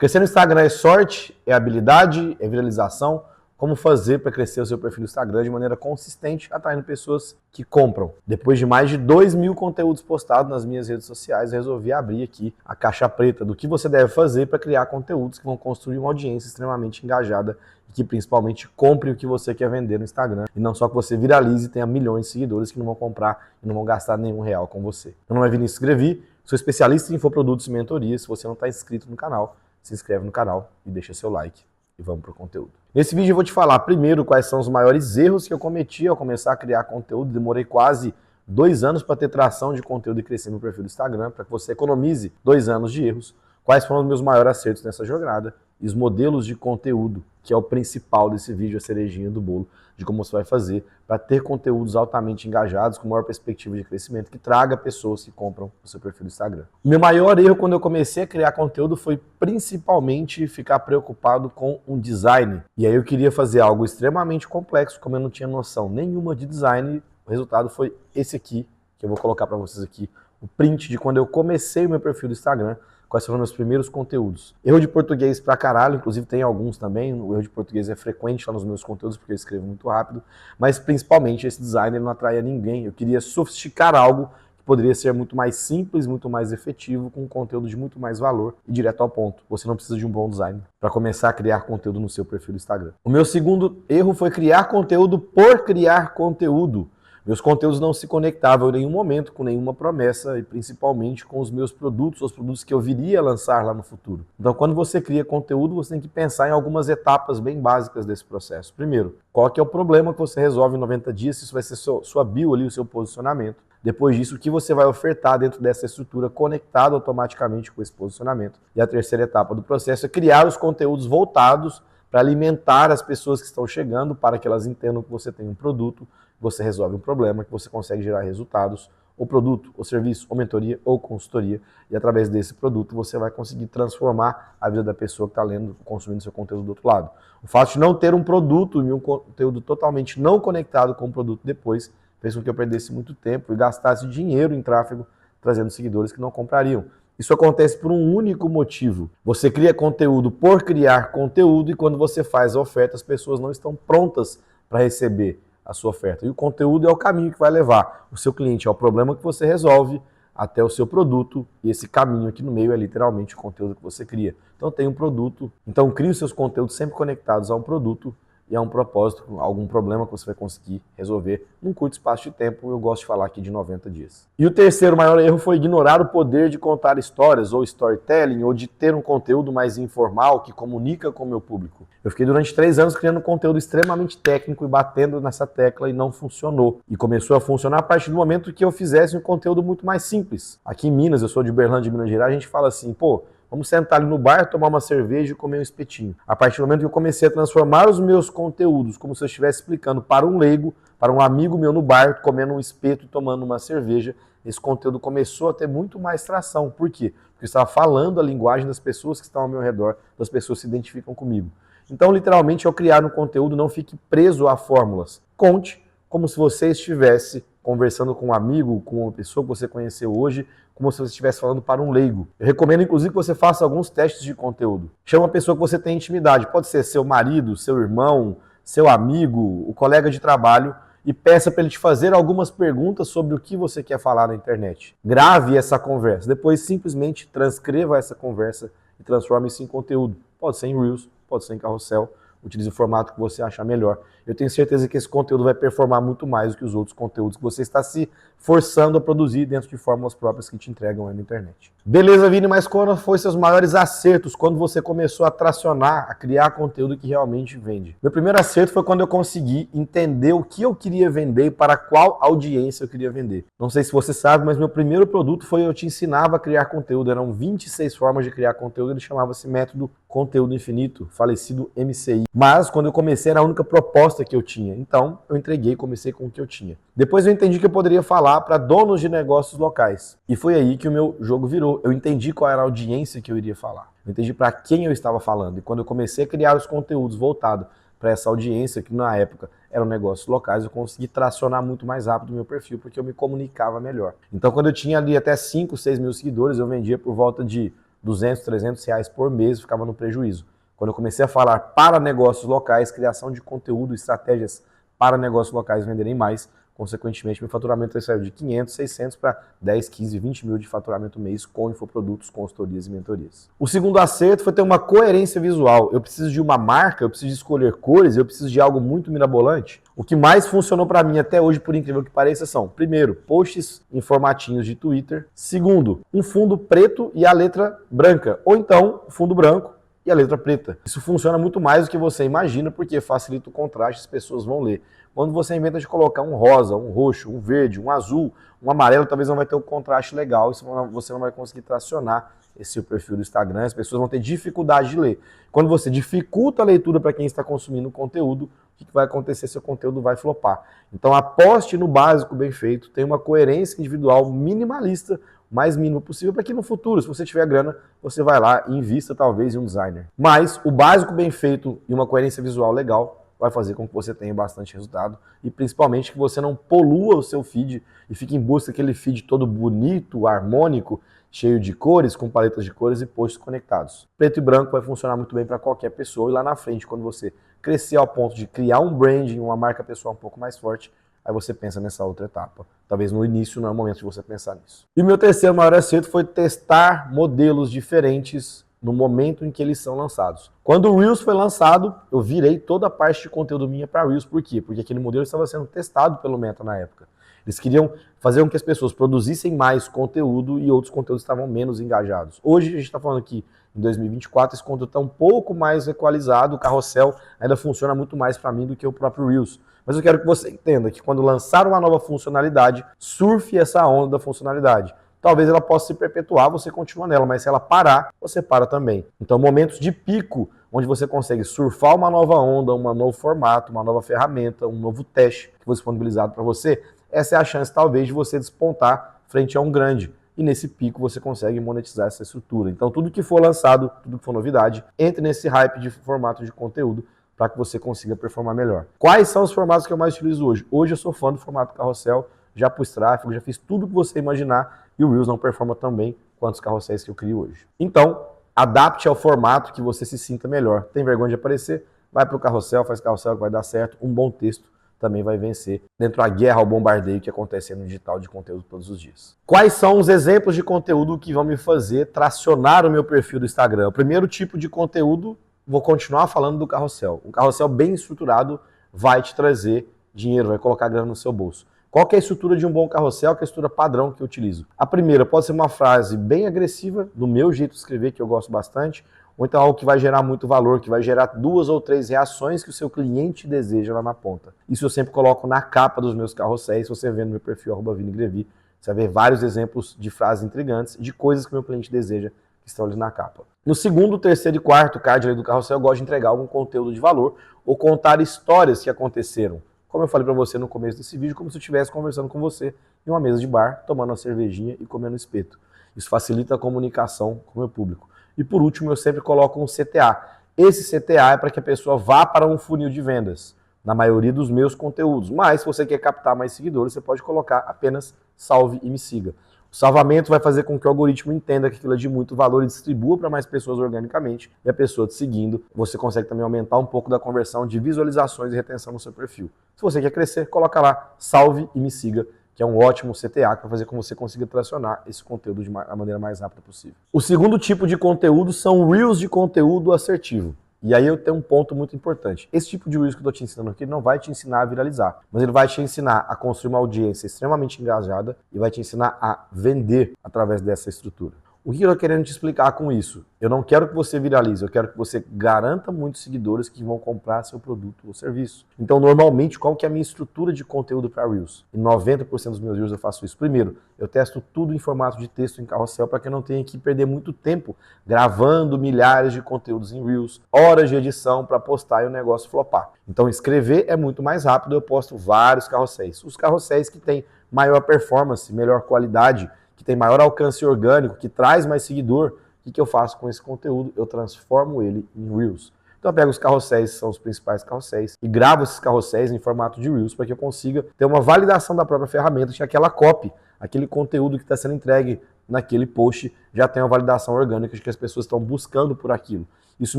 Crescer no Instagram é sorte, é habilidade, é viralização. Como fazer para crescer o seu perfil no Instagram de maneira consistente, atraindo pessoas que compram. Depois de mais de 2.000 conteúdos postados nas minhas redes sociais, eu resolvi abrir aqui a caixa preta do que você deve fazer para criar conteúdos que vão construir uma audiência extremamente engajada e que principalmente compre o que você quer vender no Instagram. E não só que você viralize e tenha milhões de seguidores que não vão comprar e não vão gastar nenhum real com você. Meu nome é Vinícius Grevi, sou especialista em infoprodutos e mentorias. Se você não está inscrito no canal, se inscreve no canal e deixa seu like. E vamos para o conteúdo. Nesse vídeo eu vou te falar primeiro quais são os maiores erros que eu cometi ao começar a criar conteúdo. Demorei quase 2 anos para ter tração de conteúdo e crescer no perfil do Instagram, para que você economize 2 anos de erros. Quais foram os meus maiores acertos nessa jornada e os modelos de conteúdo, que é o principal desse vídeo, a cerejinha do bolo, de como você vai fazer para ter conteúdos altamente engajados, com maior perspectiva de crescimento, que traga pessoas que compram o seu perfil do Instagram. O meu maior erro quando eu comecei a criar conteúdo foi principalmente ficar preocupado com um design. E aí eu queria fazer algo extremamente complexo, como eu não tinha noção nenhuma de design, o resultado foi esse aqui, que eu vou colocar para vocês aqui, o print de quando eu comecei o meu perfil do Instagram, quais foram meus primeiros conteúdos. Erro de português pra caralho, inclusive tem alguns também, o erro de português é frequente lá nos meus conteúdos, porque eu escrevo muito rápido, mas principalmente esse design não atraía ninguém. Eu queria sofisticar algo que poderia ser muito mais simples, muito mais efetivo, com um conteúdo de muito mais valor e direto ao ponto. Você não precisa de um bom design para começar a criar conteúdo no seu perfil do Instagram. O meu segundo erro foi criar conteúdo por criar conteúdo. Meus conteúdos não se conectavam em nenhum momento com nenhuma promessa e principalmente com os meus produtos, os produtos que eu viria a lançar lá no futuro. Então, quando você cria conteúdo, você tem que pensar em algumas etapas bem básicas desse processo. Primeiro, qual que é o problema que você resolve em 90 dias? Isso vai ser sua bio ali, o seu posicionamento. Depois disso, o que você vai ofertar dentro dessa estrutura conectado automaticamente com esse posicionamento. E a terceira etapa do processo é criar os conteúdos voltados para alimentar as pessoas que estão chegando, para que elas entendam que você tem um produto, que você resolve um problema, que você consegue gerar resultados, ou produto, ou serviço, ou mentoria, ou consultoria, e através desse produto você vai conseguir transformar a vida da pessoa que está lendo, consumindo seu conteúdo do outro lado. O fato de não ter um produto e um conteúdo totalmente não conectado com o produto depois, fez com que eu perdesse muito tempo e gastasse dinheiro em tráfego, trazendo seguidores que não comprariam. Isso acontece por um único motivo. Você cria conteúdo por criar conteúdo e quando você faz a oferta, as pessoas não estão prontas para receber a sua oferta. E o conteúdo é o caminho que vai levar o seu cliente ao problema que você resolve, até o seu produto, e esse caminho aqui no meio é literalmente o conteúdo que você cria. Então tem um produto, então crie os seus conteúdos sempre conectados a um produto e a um propósito, algum problema que você vai conseguir resolver num curto espaço de tempo. Eu gosto de falar aqui de 90 dias. E o terceiro maior erro foi ignorar o poder de contar histórias, ou storytelling, ou de ter um conteúdo mais informal que comunica com o meu público. Eu fiquei durante 3 anos criando um conteúdo extremamente técnico e batendo nessa tecla e não funcionou. E começou a funcionar a partir do momento que eu fizesse um conteúdo muito mais simples. Aqui em Minas, eu sou de Uberlândia, Minas Gerais, a gente fala assim, pô, vamos sentar ali no bar, tomar uma cerveja e comer um espetinho. A partir do momento que eu comecei a transformar os meus conteúdos como se eu estivesse explicando para um leigo, para um amigo meu no bar, comendo um espeto e tomando uma cerveja, esse conteúdo começou a ter muito mais tração. Por quê? Porque eu estava falando a linguagem das pessoas que estão ao meu redor, das pessoas que se identificam comigo. Então, literalmente, ao criar um conteúdo, não fique preso a fórmulas. Conte como se você estivesse conversando com um amigo, com uma pessoa que você conheceu hoje, como se você estivesse falando para um leigo. Eu recomendo, inclusive, que você faça alguns testes de conteúdo. Chama uma pessoa que você tem intimidade, pode ser seu marido, seu irmão, seu amigo, o colega de trabalho, e peça para ele te fazer algumas perguntas sobre o que você quer falar na internet. Grave essa conversa, depois simplesmente transcreva essa conversa e transforme isso em conteúdo. Pode ser em Reels, pode ser em carrossel, utilize o formato que você achar melhor. Eu tenho certeza que esse conteúdo vai performar muito mais do que os outros conteúdos que você está se forçando a produzir dentro de fórmulas próprias que te entregam aí na internet. Beleza, Vini, mas quando foi seus maiores acertos, quando você começou a tracionar, a criar conteúdo que realmente vende? Meu primeiro acerto foi quando eu consegui entender o que eu queria vender e para qual audiência eu queria vender. Não sei se você sabe, mas meu primeiro produto foi eu te ensinava a criar conteúdo. Eram 26 formas de criar conteúdo, ele chamava-se Método Conteúdo Infinito, falecido MCI. Mas quando eu comecei era a única proposta que eu tinha. Então eu entreguei e comecei com o que eu tinha. Depois eu entendi que eu poderia falar para donos de negócios locais. E foi aí que o meu jogo virou. Eu entendi qual era a audiência que eu iria falar. Eu entendi para quem eu estava falando. E quando eu comecei a criar os conteúdos voltados para essa audiência, que na época eram negócios locais, eu consegui tracionar muito mais rápido o meu perfil, porque eu me comunicava melhor. Então quando eu tinha ali até 5, 6 mil seguidores, eu vendia por volta de 200, 300 reais por mês, ficava no prejuízo. Quando eu comecei a falar para negócios locais, criação de conteúdo, estratégias para negócios locais venderem mais, consequentemente, meu faturamento saiu de 500, 600 para 10, 15, 20 mil de faturamento mês com infoprodutos, consultorias e mentorias. O segundo acerto foi ter uma coerência visual. Eu preciso de uma marca, eu preciso de escolher cores, eu preciso de algo muito mirabolante. O que mais funcionou para mim até hoje, por incrível que pareça, são, primeiro, posts em formatinhos de Twitter. Segundo, um fundo preto e a letra branca. Ou então, fundo branco e a letra preta. Isso funciona muito mais do que você imagina, porque facilita o contraste, as pessoas vão ler. Quando você inventa de colocar um rosa, um roxo, um verde, um azul, um amarelo, talvez não vai ter um contraste legal e você não vai conseguir tracionar esse seu perfil do Instagram, as pessoas vão ter dificuldade de ler. Quando você dificulta a leitura para quem está consumindo o conteúdo, o que vai acontecer? Seu conteúdo vai flopar. Então aposte no básico bem feito, tenha uma coerência individual minimalista, o mais mínimo possível, para que no futuro, se você tiver grana, você vai lá e invista talvez em um designer. Mas o básico bem feito e uma coerência visual legal vai fazer com que você tenha bastante resultado e principalmente que você não polua o seu feed e fique em busca daquele feed todo bonito, harmônico, cheio de cores, com paletas de cores e posts conectados. Preto e branco vai funcionar muito bem para qualquer pessoa e lá na frente, quando você crescer ao ponto de criar um branding, uma marca pessoal um pouco mais forte, aí você pensa nessa outra etapa. Talvez no início não é o momento de você pensar nisso. E o meu terceiro maior acerto foi testar modelos diferentes no momento em que eles são lançados. Quando o Reels foi lançado, eu virei toda a parte de conteúdo minha para Reels. Por quê? Porque aquele modelo estava sendo testado pelo Meta na época. Eles queriam fazer com que as pessoas produzissem mais conteúdo e outros conteúdos estavam menos engajados. Hoje a gente está falando aqui em 2024, esse conteúdo está um pouco mais equalizado, o carrossel ainda funciona muito mais para mim do que o próprio Reels. Mas eu quero que você entenda que quando lançar uma nova funcionalidade, surfe essa onda da funcionalidade. Talvez ela possa se perpetuar, você continua nela, mas se ela parar, você para também. Então, momentos de pico, onde você consegue surfar uma nova onda, um novo formato, uma nova ferramenta, um novo teste que foi disponibilizado para você, essa é a chance, talvez, de você despontar frente a um grande. E nesse pico você consegue monetizar essa estrutura. Então, tudo que for lançado, tudo que for novidade, entre nesse hype de formato de conteúdo para que você consiga performar melhor. Quais são os formatos que eu mais utilizo hoje? Hoje eu sou fã do formato carrossel, já pus tráfego, já fiz tudo que você imaginar e o Reels não performa tão bem quanto os carrosséis que eu crio hoje. Então, adapte ao formato que você se sinta melhor. Tem vergonha de aparecer? Vai para o carrossel, faz carrossel que vai dar certo. Um bom texto também vai vencer dentro da guerra ao bombardeio que acontece no digital de conteúdo todos os dias. Quais são os exemplos de conteúdo que vão me fazer tracionar o meu perfil do Instagram? O primeiro tipo de conteúdo, vou continuar falando do carrossel. Um carrossel bem estruturado vai te trazer dinheiro, vai colocar grana no seu bolso. Qual que é a estrutura de um bom carrossel? Que é a estrutura padrão que eu utilizo? A primeira pode ser uma frase bem agressiva, do meu jeito de escrever, que eu gosto bastante, ou então algo que vai gerar muito valor, que vai gerar 2 ou 3 reações que o seu cliente deseja lá na ponta. Isso eu sempre coloco na capa dos meus carrosséis. Se você vê no meu perfil, @vinigrevi, você vai ver vários exemplos de frases intrigantes, de coisas que o meu cliente deseja que estão ali na capa. No segundo, terceiro e quarto card ali do carrossel, eu gosto de entregar algum conteúdo de valor ou contar histórias que aconteceram. Como eu falei para você no começo desse vídeo, como se eu estivesse conversando com você em uma mesa de bar, tomando uma cervejinha e comendo espeto. Isso facilita a comunicação com o meu público. E por último, eu sempre coloco um CTA. Esse CTA é para que a pessoa vá para um funil de vendas, na maioria dos meus conteúdos. Mas se você quer captar mais seguidores, você pode colocar apenas salve e me siga. O salvamento vai fazer com que o algoritmo entenda que aquilo é de muito valor e distribua para mais pessoas organicamente. E a pessoa te seguindo, você consegue também aumentar um pouco da conversão de visualizações e retenção no seu perfil. Se você quer crescer, coloca lá, salve e me siga, que é um ótimo CTA para fazer com que você consiga tracionar esse conteúdo da maneira mais rápida possível. O segundo tipo de conteúdo são Reels de conteúdo assertivo. E aí eu tenho um ponto muito importante. Esse tipo de Reels que eu estou te ensinando aqui não vai te ensinar a viralizar, mas ele vai te ensinar a construir uma audiência extremamente engajada e vai te ensinar a vender através dessa estrutura. O que eu estou querendo te explicar com isso? Eu não quero que você viralize, eu quero que você garanta muitos seguidores que vão comprar seu produto ou serviço. Então, normalmente, qual que é a minha estrutura de conteúdo para Reels? Em 90% dos meus Reels eu faço isso. Primeiro, eu testo tudo em formato de texto em carrossel para que eu não tenha que perder muito tempo gravando milhares de conteúdos em Reels, horas de edição para postar e o negócio flopar. Então, escrever é muito mais rápido, eu posto vários carrosséis. Os carrosséis que têm maior performance, melhor qualidade, que tem maior alcance orgânico, que traz mais seguidor, o que eu faço com esse conteúdo? Eu transformo ele em Reels. Então eu pego os carrosséis, que são os principais carrosséis, e gravo esses carrosséis em formato de Reels para que eu consiga ter uma validação da própria ferramenta, que aquela copy, aquele conteúdo que está sendo entregue naquele post já tem uma validação orgânica de que as pessoas estão buscando por aquilo. Isso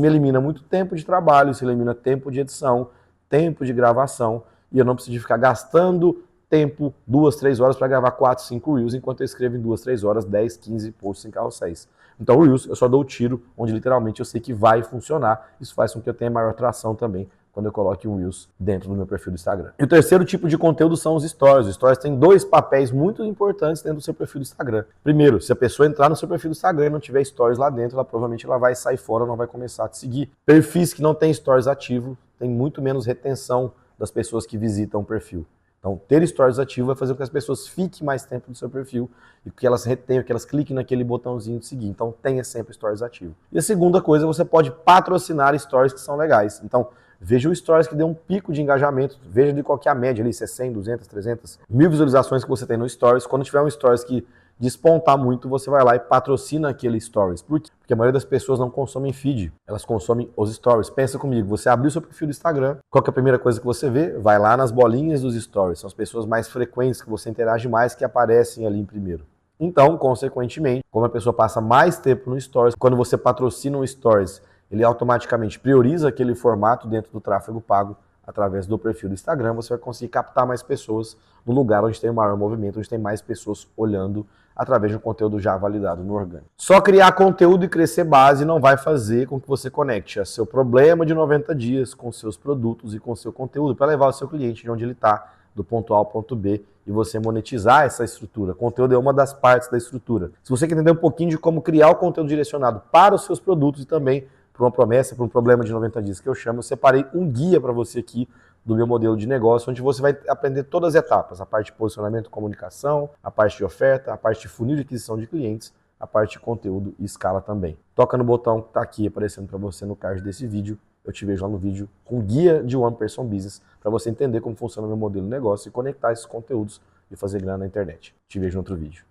me elimina muito tempo de trabalho, isso elimina tempo de edição, tempo de gravação, e eu não preciso ficar gastando tempo, 2, 3 horas para gravar 4, 5 Reels, enquanto eu escrevo em 2, 3 horas, 10, 15 posts em carrosséis. Então o Reels eu só dou o tiro onde literalmente eu sei que vai funcionar. Isso faz com que eu tenha maior tração também quando eu coloque um Reels dentro do meu perfil do Instagram. E o terceiro tipo de conteúdo são os Stories. Os Stories têm dois papéis muito importantes dentro do seu perfil do Instagram. Primeiro, se a pessoa entrar no seu perfil do Instagram e não tiver Stories lá dentro, ela provavelmente vai sair fora, não vai começar a te seguir. Perfis que não têm Stories ativo têm muito menos retenção das pessoas que visitam o perfil. Então, ter Stories ativo vai fazer com que as pessoas fiquem mais tempo no seu perfil e que elas retenham, que elas cliquem naquele botãozinho de seguir. Então, tenha sempre Stories ativo. E a segunda coisa, você pode patrocinar Stories que são legais. Então, veja o Stories que deu um pico de engajamento, veja de qual que é a média ali, se é 100, 200, 300, 1000 visualizações que você tem no Stories. Quando tiver um Stories que despontar muito, você vai lá e patrocina aquele Stories. Por quê? Porque a maioria das pessoas não consomem feed, elas consomem os Stories. Pensa comigo, você abriu seu perfil do Instagram, qual que é a primeira coisa que você vê? Vai lá nas bolinhas dos Stories, são as pessoas mais frequentes, que você interage mais, que aparecem ali em primeiro. Então, consequentemente, como a pessoa passa mais tempo no Stories, quando você patrocina um Stories, ele automaticamente prioriza aquele formato dentro do tráfego pago através do perfil do Instagram, você vai conseguir captar mais pessoas no lugar onde tem o maior movimento, onde tem mais pessoas olhando através de um conteúdo já validado no orgânico. Só criar conteúdo e crescer base não vai fazer com que você conecte a seu problema de 90 dias com seus produtos e com seu conteúdo para levar o seu cliente de onde ele está, do ponto A ao ponto B, e você monetizar essa estrutura. Conteúdo é uma das partes da estrutura. Se você quer entender um pouquinho de como criar o conteúdo direcionado para os seus produtos e também para uma promessa, para um problema de 90 dias que eu chamo, eu separei um guia para você aqui do meu modelo de negócio, onde você vai aprender todas as etapas, a parte de posicionamento, comunicação, a parte de oferta, a parte de funil de aquisição de clientes, a parte de conteúdo e escala também. Toca no botão que está aqui aparecendo para você no card desse vídeo, eu te vejo lá no vídeo com guia de One Person Business, para você entender como funciona o meu modelo de negócio e conectar esses conteúdos e fazer grana na internet. Te vejo no outro vídeo.